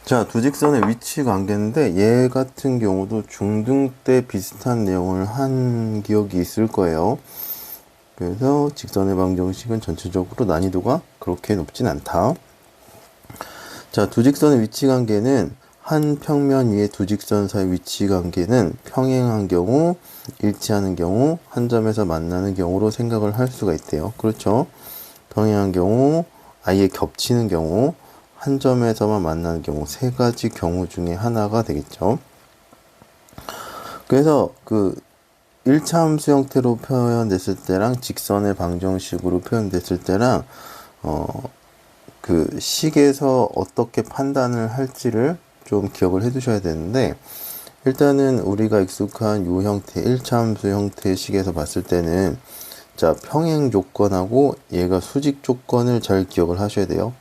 자, 두 직선의 위치 관계인데 얘 같은 경우도 중등 때 비슷한 내용을 한 기억이 있을 거예요. 그래서 직선의 방정식은 전체적으로 난이도가 그렇게 높진 않다. 자, 두 직선의 위치 관계는 한 평면 위에 두 직선 사이 위치 관계는 평행한 경우, 일치하는 경우, 한 점에서 만나는 경우로 생각을 할 수가 있대요. 그렇죠? 평행한 경우, 아예 겹치는 경우, 한 점에서만 만나는 경우, 세 가지 경우 중에 하나가 되겠죠. 그래서 그 1차 함수 형태로 표현됐을 때랑 직선의 방정식으로 표현됐을 때랑 그 식에서 어떻게 판단을 할지를 좀 기억을 해 두셔야 되는데, 일단은 우리가 익숙한 요 형태 1차 함수 형태의 식에서 봤을 때는, 자, 평행 조건하고 얘가 수직 조건을 잘 기억을 하셔야 돼요.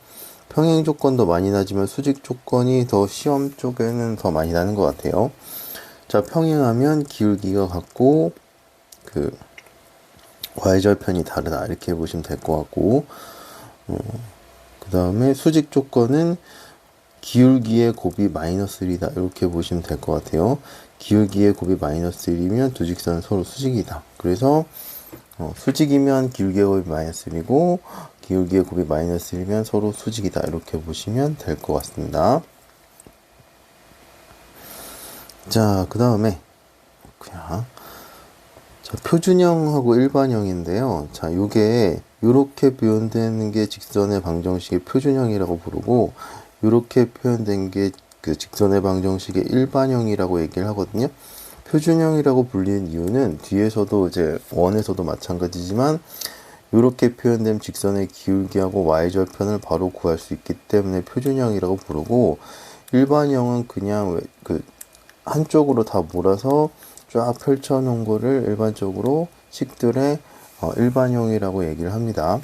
평행 조건도 많이 나지만 수직 조건이 더 시험 쪽에는 더 많이 나는 것 같아요. 자, 평행하면 기울기가 같고 그 y절편이 다르다 이렇게 보시면 될 것 같고, 그 다음에 수직 조건은 기울기의 곱이 마이너스 1이다 이렇게 보시면 될 것 같아요. 기울기의 곱이 마이너스 1이면 두 직선은 서로 수직이다. 그래서 수직이면 기울기의 곱이 마이너스 1이고 기울기의 곱이 마이너스 1이면 서로 수직이다 이렇게 보시면 될 것 같습니다. 자, 그 다음에 그냥 자, 표준형하고 일반형인데요. 자, 요게 요렇게 표현되는 게 직선의 방정식의 표준형이라고 부르고, 요렇게 표현된 게 그 직선의 방정식의 일반형이라고 얘기를 하거든요. 표준형이라고 불리는 이유는 뒤에서도 이제 원에서도 마찬가지지만 요렇게 표현된 직선의 기울기하고 y절편을 바로 구할 수 있기 때문에 표준형이라고 부르고, 일반형은 그냥 그 한쪽으로 다 몰아서 쫙 펼쳐 놓은 거를 일반적으로 식들의 일반형이라고 얘기를 합니다.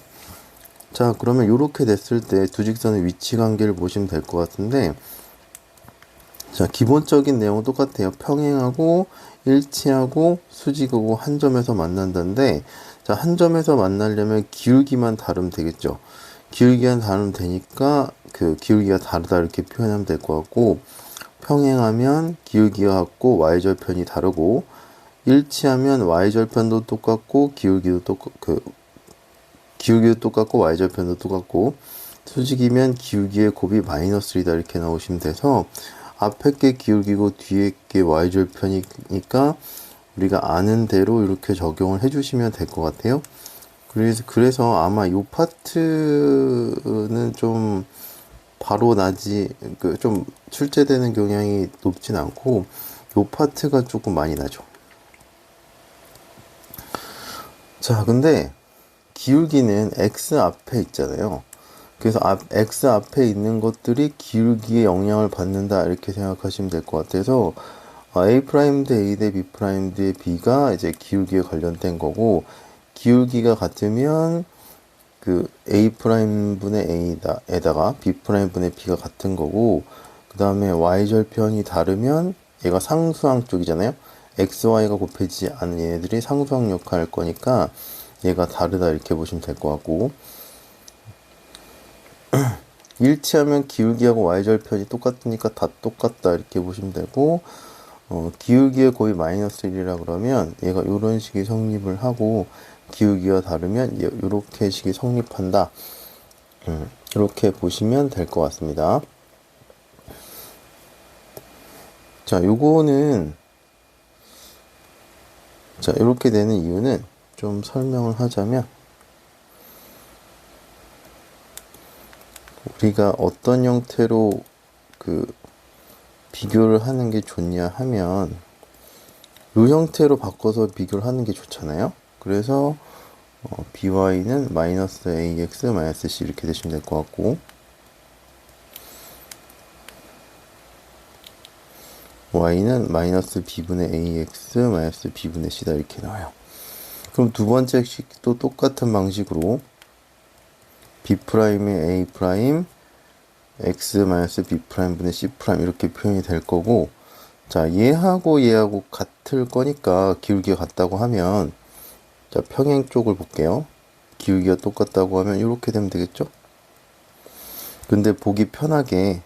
자, 그러면 이렇게 됐을 때 두 직선의 위치 관계를 보시면 될 것 같은데, 자, 기본적인 내용은 똑같아요. 평행하고 일치하고 수직하고 한 점에서 만난다는데, 자, 한 점에서 만나려면 기울기만 다르면 되겠죠. 기울기만 다르면 되니까 그 기울기가 다르다 이렇게 표현하면 될 것 같고, 평행하면 기울기가 같고 y절편이 다르고, 일치하면 y절편도 똑같고 기울기도 똑같고 y절편도 똑같고, 수직이면 기울기의 곱이 마이너스 1이다 이렇게 나오시면 돼서, 앞에 게 기울기고 뒤에 게 y절편이니까 우리가 아는 대로 이렇게 적용을 해주시면 될 것 같아요. 그래서 아마 이 파트는 좀 바로 나지, 좀 출제되는 경향이 높진 않고, 이 파트가 조금 많이 나죠. 자, 근데 기울기는 x 앞에 있잖아요. 그래서 x 앞에 있는 것들이 기울기에 영향을 받는다 이렇게 생각하시면 될 것 같아서, a' 대 a 대 b' 대 b가 이제 기울기에 관련된 거고, 기울기가 같으면 그 a' 분의 a에다가 b' 분의 b가 같은 거고, 그 다음에 y절편이 다르면 얘가 상수항 쪽이잖아요. x, y가 곱해지지 않은 얘네들이 상수항 역할을 할 거니까 얘가 다르다 이렇게 보시면 될 것 같고, 일치하면 기울기하고 y절편이 똑같으니까 다 똑같다 이렇게 보시면 되고, 기울기의 곱이 마이너스 1이라 그러면 얘가 이런 식이 성립을 하고, 기울기가 다르면 이렇게 식이 성립한다. 이렇게 보시면 될 것 같습니다. 자, 요거는 자, 이렇게 되는 이유는 좀 설명을 하자면, 우리가 어떤 형태로 그 비교를 하는 게 좋냐 하면 이 형태로 바꿔서 비교를 하는 게 좋잖아요. 그래서 by는 마이너스 ax 마이너스 c 이렇게 되시면 될 것 같고, y는 마이너스 b분의 ax 마이너스 b분의 c다 이렇게 나와요. 그럼 두 번째 식도 똑같은 방식으로 b'의 a' x 마이너스 b' 분의 c' 이렇게 표현이 될 거고, 자, 얘하고 같을 거니까 기울기가 같다고 하면, 자, 평행 쪽을 볼게요. 기울기가 똑같다고 하면 이렇게 되면 되겠죠? 근데 보기 편하게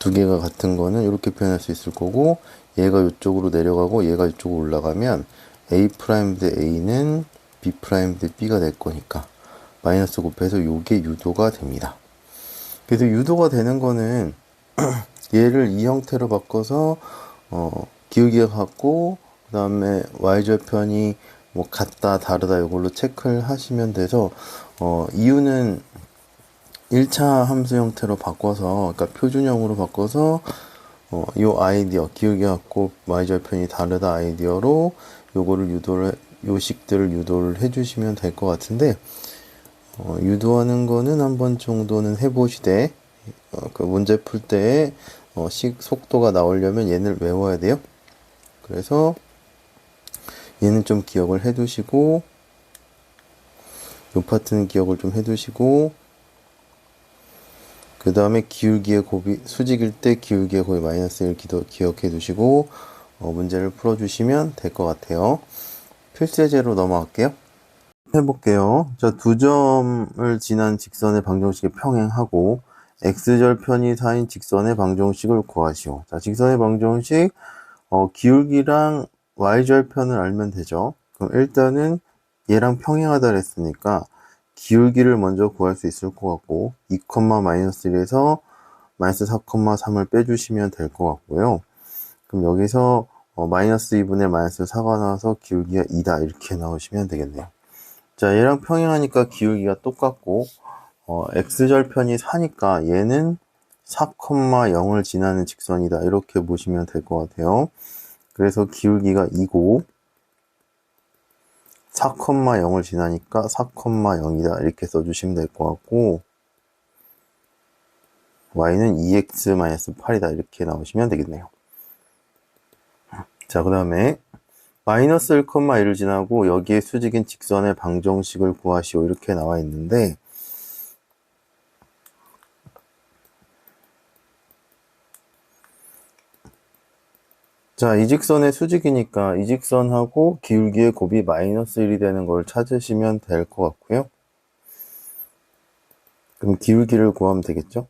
두 개가 같은 거는 이렇게 표현할 수 있을 거고, 얘가 이쪽으로 내려가고 얘가 이쪽으로 올라가면 A' 대 A는 B' 대 B가 될 거니까 마이너스 곱해서 요게 유도가 됩니다. 그래서 유도가 되는 거는 얘를 이 형태로 바꿔서 기울기가 같고 그 다음에 y절편이 뭐 같다 다르다 이걸로 체크를 하시면 돼서 이유는 1차 함수 형태로 바꿔서, 그러니까 표준형으로 바꿔서 요 아이디어, 기울기 같고 y절편이 다르다 아이디어로 요식들을 유도를 해주시면 될 것 같은데, 유도하는 거는 한 번 정도는 해보시되, 그 문제 풀 때에 속도가 나오려면 얘를 외워야 돼요. 그래서 얘는 좀 기억을 해두시고, 요 파트는 기억을 좀 해두시고, 그 다음에 기울기의 곱이 수직일 때 기울기의 곱이 마이너스 1 기억해 두시고 문제를 풀어주시면 될 것 같아요. 필수 예제로 넘어갈게요. 해볼게요. 자, 두 점을 지난 직선의 방정식을 평행하고 x절편이 4인 직선의 방정식을 구하시오. 자, 직선의 방정식 기울기랑 y절편을 알면 되죠. 그럼 일단은 얘랑 평행하다 그랬으니까 기울기를 먼저 구할 수 있을 것 같고 2, 마이너스 1에서 마이너스 4, 3을 빼주시면 될 것 같고요. 그럼 여기서 마이너스 2분의 마이너스 4가 나와서 기울기가 2다 이렇게 나오시면 되겠네요. 자, 얘랑 평행하니까 기울기가 똑같고 x절편이 4니까 얘는 4, 0을 지나는 직선이다 이렇게 보시면 될 것 같아요. 그래서 기울기가 2고 4, 0을 지나니까 4, 0이다 이렇게 써주시면 될 것 같고 y는 2x-8이다 이렇게 나오시면 되겠네요. 자, 그 다음에 마이너스 1, 1을 지나고 여기에 수직인 직선의 방정식을 구하시오 이렇게 나와 있는데, 자, 이 직선의 수직이니까 이 직선하고 기울기의 곱이 마이너스 1이 되는 걸 찾으시면 될 것 같고요. 그럼 기울기를 구하면 되겠죠?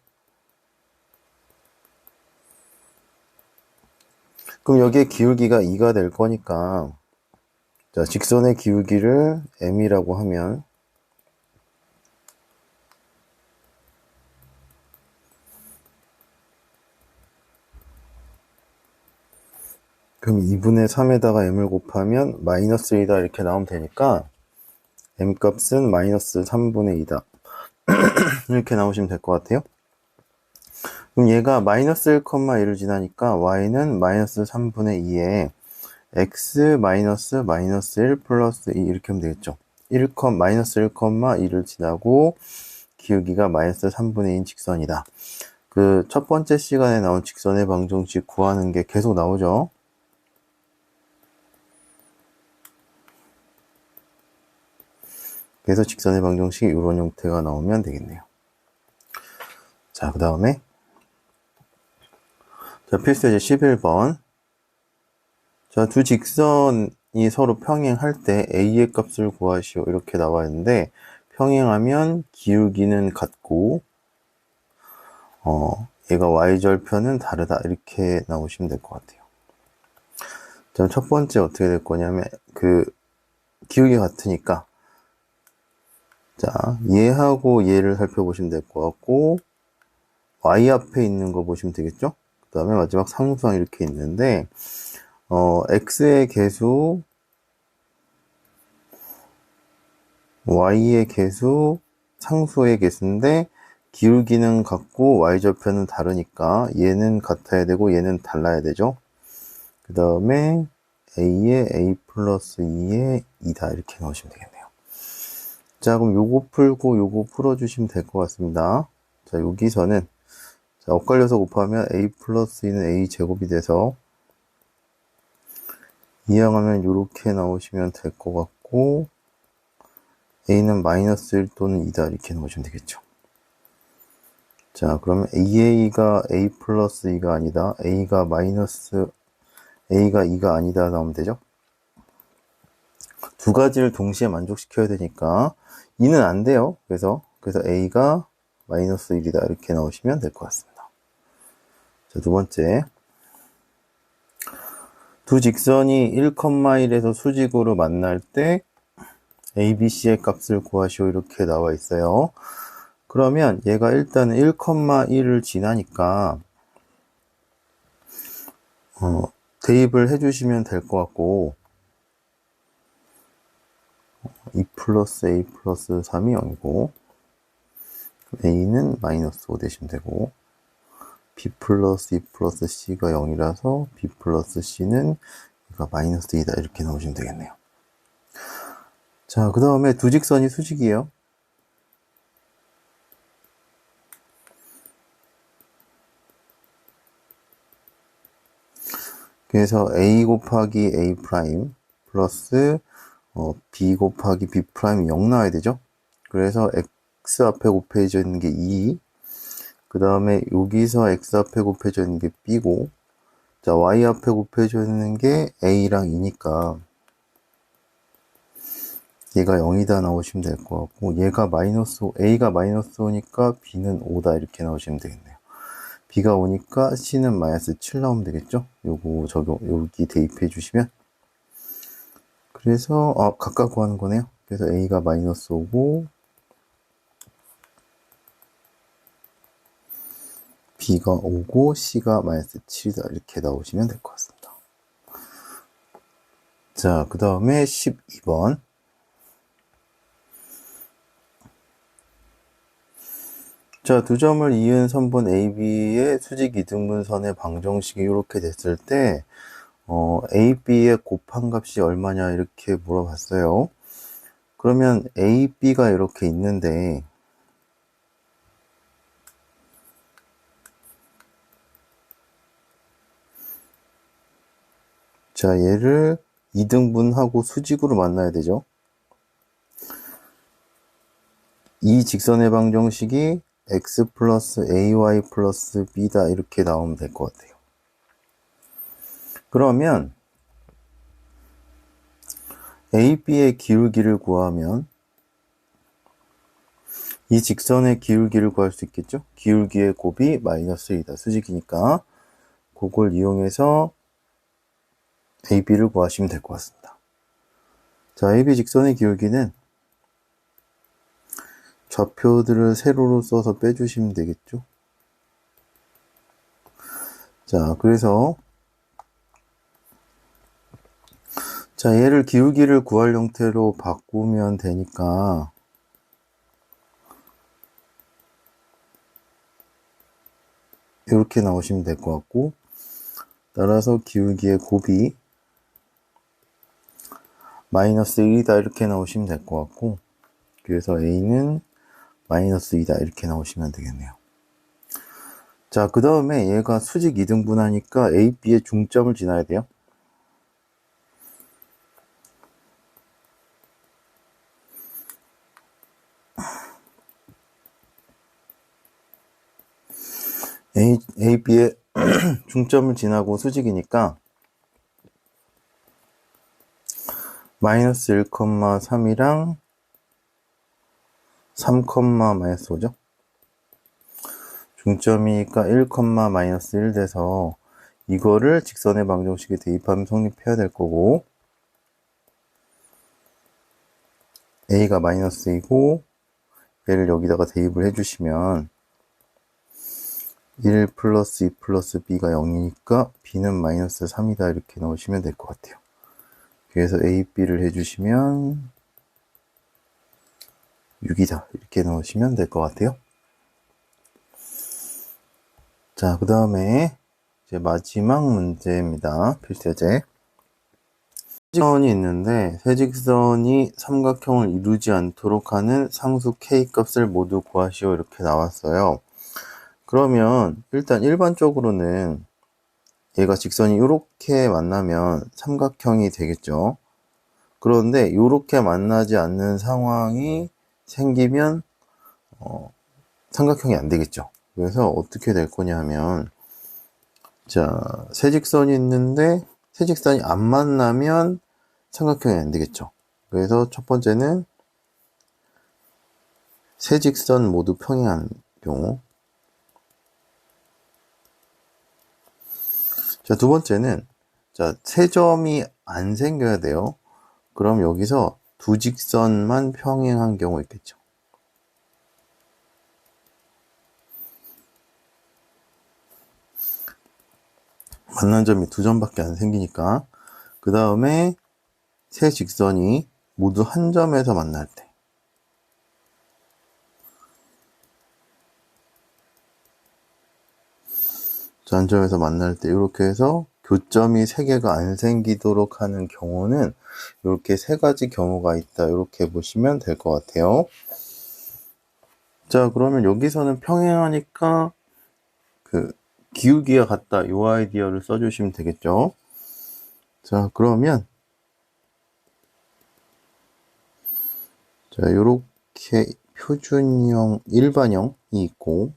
그럼 여기에 기울기가 2가 될 거니까, 자, 직선의 기울기를 m이라고 하면 그럼 2분의 3에다가 m을 곱하면 마이너스 1이다 이렇게 나오면 되니까 m 값은 마이너스 3분의 2다 이렇게 나오시면 될 것 같아요. 그럼 얘가 마이너스 1, 1을 지나니까 y는 마이너스 3분의 2에 x 마이너스 1 플러스 2 이렇게 하면 되겠죠. 마이너스 1, 2를 지나고 기울기가 마이너스 3분의 2인 직선이다. 그 첫 번째 시간에 나온 직선의 방정식 구하는 게 계속 나오죠. 그래서 직선의 방정식이 이런 형태가 나오면 되겠네요. 자, 그 다음에 자, 필수 예제 11번. 자, 두 직선이 서로 평행할 때 a의 값을 구하시오 이렇게 나와 있는데, 평행하면 기울기는 같고 얘가 y절편은 다르다 이렇게 나오시면 될 것 같아요. 자, 첫 번째 어떻게 될 거냐면 그 기울기가 같으니까, 자, 얘하고 얘를 살펴보시면 될 것 같고 y 앞에 있는 거 보시면 되겠죠. 그 다음에 마지막 상수항 이렇게 있는데 x의 개수, y의 개수, 상수의 개수인데 기울기는 같고 y절편은 다르니까 얘는 같아야 되고 얘는 달라야 되죠. 그 다음에 a에 a 플러스 2에 2다 이렇게 넣으시면 되겠네요. 자, 그럼 요거 풀고 요거 풀어주시면 될 것 같습니다. 자, 여기서는 자, 엇갈려서 곱하면 a 플러스 2는 a 제곱이 돼서 이항하면 이렇게 나오시면 될 것 같고 a는 마이너스 1 또는 2다 이렇게 나오시면 되겠죠. 자, 그러면 a가 a 플러스 2가 아니다, a가 2가 아니다 나오면 되죠. 두 가지를 동시에 만족시켜야 되니까 2는 안 돼요. 그래서 a가 마이너스 1이다 이렇게 나오시면 될 것 같습니다. 자, 두 번째. 두 직선이 1,1에서 수직으로 만날 때 ABC의 값을 구하시오. 이렇게 나와 있어요. 그러면 얘가 일단은 1,1을 지나니까 대입을 해주시면 될 것 같고 2 플러스 A 플러스 3이 0이고 A는 마이너스 5 대시면 되고 B 플러스 2 플러스 C가 0이라서 B 플러스 C는 얘가 마이너스 2다 이렇게 나오시면 되겠네요. 자, 그 다음에 두 직선이 수직이에요. 그래서 A 곱하기 A 프라임 플러스 B 곱하기 B 프라임이 0 나와야 되죠. 그래서 X 앞에 곱해져 있는 게 2, 그 다음에 여기서 X 앞에 곱해져 있는 게 B고, 자, Y 앞에 곱해져 있는 게 A랑 2니까 얘가 0이다 나오시면 될 것 같고, 얘가 마이너스 5, A가 마이너스 5니까 B는 5다 이렇게 나오시면 되겠네요. B가 5니까 C는 마이너스 7 나오면 되겠죠? 요거 여기 대입해 주시면. 그래서, 각각 구하는 거네요. 그래서 A가 마이너스 5고, B가 5고, C가 마이너스 7이다. 이렇게 나오시면 될 것 같습니다. 자, 그 다음에 12번. 자, 두 점을 이은 선분 AB의 수직 이등분선의 방정식이 이렇게 됐을 때, AB의 곱한값이 얼마냐 이렇게 물어봤어요. 그러면 AB가 이렇게 있는데, 자, 얘를 이등분하고 수직으로 만나야 되죠. 이 직선의 방정식이 x 플러스 ay 플러스 b다 이렇게 나오면 될 것 같아요. 그러면 AB의 기울기를 구하면 이 직선의 기울기를 구할 수 있겠죠? 기울기의 곱이 마이너스 1이다. 수직이니까 그걸 이용해서 AB를 구하시면 될 것 같습니다. 자, AB 직선의 기울기는 좌표들을 세로로 써서 빼주시면 되겠죠? 자, 그래서 자, 얘를 기울기를 구할 형태로 바꾸면 되니까 이렇게 나오시면 될 것 같고, 따라서 기울기의 곱이 마이너스 1이다 이렇게 나오시면 될 것 같고, 그래서 A는 마이너스 2다 이렇게 나오시면 되겠네요. 자, 그 다음에 얘가 수직 이등분하니까 A, B의 중점을 지나야 돼요. A, B의 중점을 지나고 수직이니까 마이너스 1,3이랑 3, 마이너스 5죠. 중점이니까 1, 마이너스 1 돼서 이거를 직선의 방정식에 대입하면 성립해야 될 거고, A가 마이너스 2고 얘를 여기다가 대입을 해주시면 1 플러스 2 플러스 B가 0이니까 B는 마이너스 3이다 이렇게 넣으시면 될 것 같아요. 그래서 A, B를 해주시면 6이다 이렇게 넣으시면 될 것 같아요. 자, 그 다음에 이제 마지막 문제입니다. 필수제. 직선이 있는데 세 직선이 삼각형을 이루지 않도록 하는 상수 K 값을 모두 구하시오 이렇게 나왔어요. 그러면 일단 일반적으로는 얘가 직선이 이렇게 만나면 삼각형이 되겠죠. 그런데 이렇게 만나지 않는 상황이 생기면 삼각형이 안 되겠죠. 그래서 어떻게 될 거냐 하면, 자, 세 직선이 있는데 세 직선이 안 만나면 삼각형이 안 되겠죠. 그래서 첫 번째는 세 직선 모두 평행한 경우, 자, 두 번째는, 자, 세 점이 안 생겨야 돼요. 그럼 여기서 두 직선만 평행한 경우 있겠죠. 만난 점이 두 점밖에 안 생기니까. 그 다음에 세 직선이 모두 한 점에서 만날 때. 자, 한 점에서 만날 때 이렇게 해서 교점이 세 개가 안 생기도록 하는 경우는 이렇게 세 가지 경우가 있다. 이렇게 보시면 될 것 같아요. 자, 그러면 여기서는 평행하니까 그 기울기가 같다. 이 아이디어를 써주시면 되겠죠. 자, 그러면 자, 요렇게 표준형, 일반형이 있고,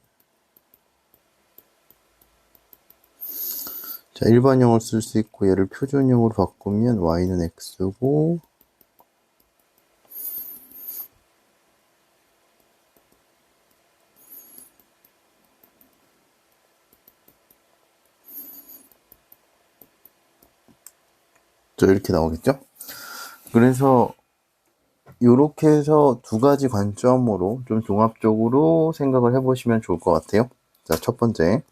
자, 일반형을 쓸 수 있고, 얘를 표준형으로 바꾸면 y는 x고, 자, 이렇게 나오겠죠? 그래서 요렇게 해서 두 가지 관점으로 좀 종합적으로 생각을 해보시면 좋을 것 같아요. 자, 첫 번째.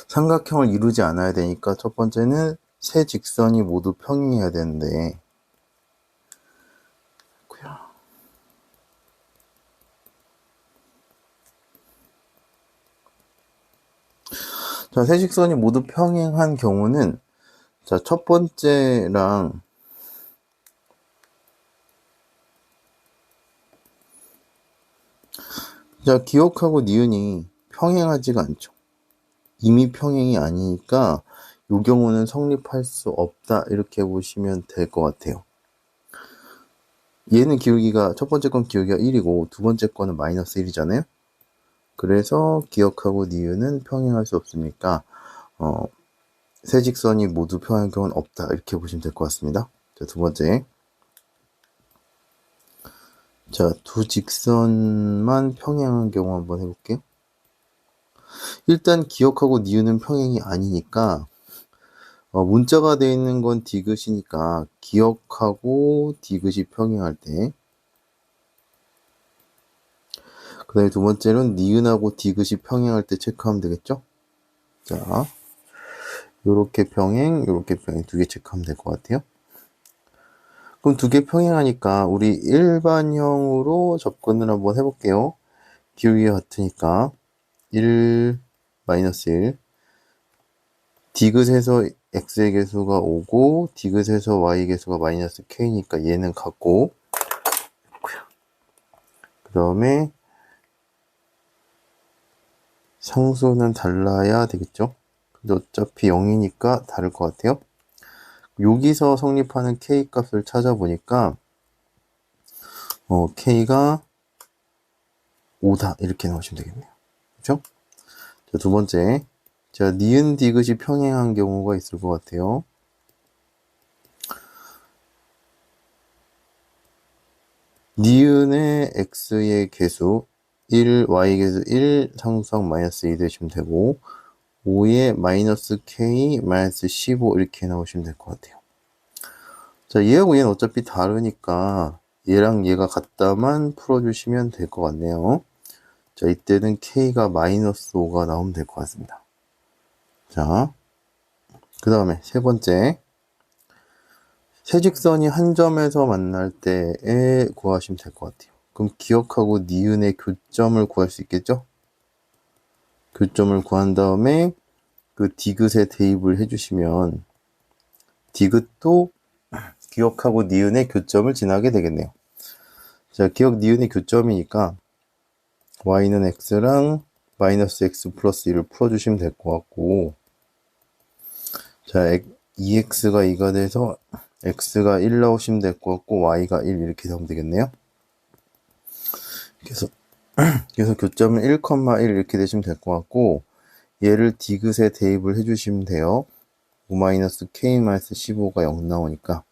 삼각형을 이루지 않아야 되니까 첫 번째는 세 직선이 모두 평행해야 되는데, 자, 세 직선이 모두 평행한 경우는, 자, 첫 번째랑, 자, 기억하고 니은이 평행하지가 않죠. 이미 평행이 아니니까 이 경우는 성립할 수 없다. 이렇게 보시면 될 것 같아요. 얘는 기울기가, 첫 번째 건 기울기가 1이고 두 번째 거는 마이너스 1이잖아요. 그래서 기억하고 니은은 평행할 수 없으니까 세 직선이 모두 평행한 경우는 없다. 이렇게 보시면 될 것 같습니다. 자, 두 번째. 자, 두 직선만 평행한 경우 한번 해볼게요. 일단 기억하고 니은은 평행이 아니니까 문자가 되어 있는 건 디귿이니까 기억하고 디귿이 평행할 때, 그 다음에 두 번째는 니은하고 디귿이 평행할 때 체크하면 되겠죠? 자, 요렇게 평행, 요렇게 평행 두 개 체크하면 될 것 같아요. 그럼 두 개 평행하니까 우리 일반형으로 접근을 한번 해볼게요. 기울기가 같으니까 1, 마이너스 1, 디귿에서 x의 개수가 5고 디귿에서 y 개수가 마이너스 k니까 얘는 같고, 그 다음에 상수는 달라야 되겠죠? 근데 어차피 0이니까 다를 것 같아요. 여기서 성립하는 k 값을 찾아보니까 k가 5다 이렇게 나오시면 되겠네요. 그렇죠? 자, 두 번째, 자, 니은 디귿이 평행한 경우가 있을 것 같아요. 니은의 x의 개수 1, y 개수 1, 상수항 마이너스 2 되시면 되고 5에 마이너스 k 마이너스 15 이렇게 나오시면 될 것 같아요. 자, 얘하고 얘는 어차피 다르니까 얘랑 얘가 같다만 풀어주시면 될 것 같네요. 자, 이때는 k가 마이너스 5가 나오면 될 것 같습니다. 자, 그 다음에 세 번째, 세 직선이 한 점에서 만날 때에 구하시면 될 것 같아요. 그럼 기억하고 니은의 교점을 구할 수 있겠죠? 교점을 구한 다음에 그 디귿에 대입을 해주시면 디귿도 기억하고 니은의 교점을 지나게 되겠네요. 자, 기억 니은의 교점이니까 y는 x랑 마이너스 x 플러스 1을 풀어주시면 될 것 같고, 자, 2x가 2가 돼서 x가 1 나오시면 될 것 같고 y가 1 이렇게 되면 되겠네요. 그래서 교점은 1, 1 이렇게 되시면 될 것 같고, 얘를 디귿에 대입을 해주시면 돼요. 5-k-15가 0 나오니까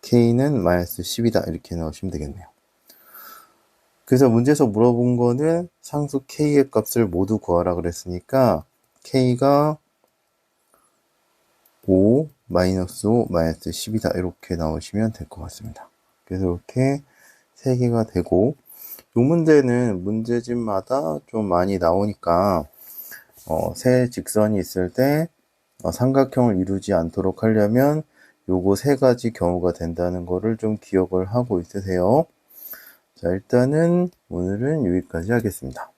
k는 마이너스 10이다 이렇게 나오시면 되겠네요. 그래서 문제에서 물어본 거는 상수 k의 값을 모두 구하라 그랬으니까 k가 5, 마이너스 5, 마이너스 10이다. 이렇게 나오시면 될 것 같습니다. 그래서 이렇게 3개가 되고, 이 문제는 문제집마다 좀 많이 나오니까 세 직선이 있을 때 삼각형을 이루지 않도록 하려면 요거 3가지 경우가 된다는 거를 좀 기억을 하고 있으세요. 자, 일단은 오늘은 여기까지 하겠습니다.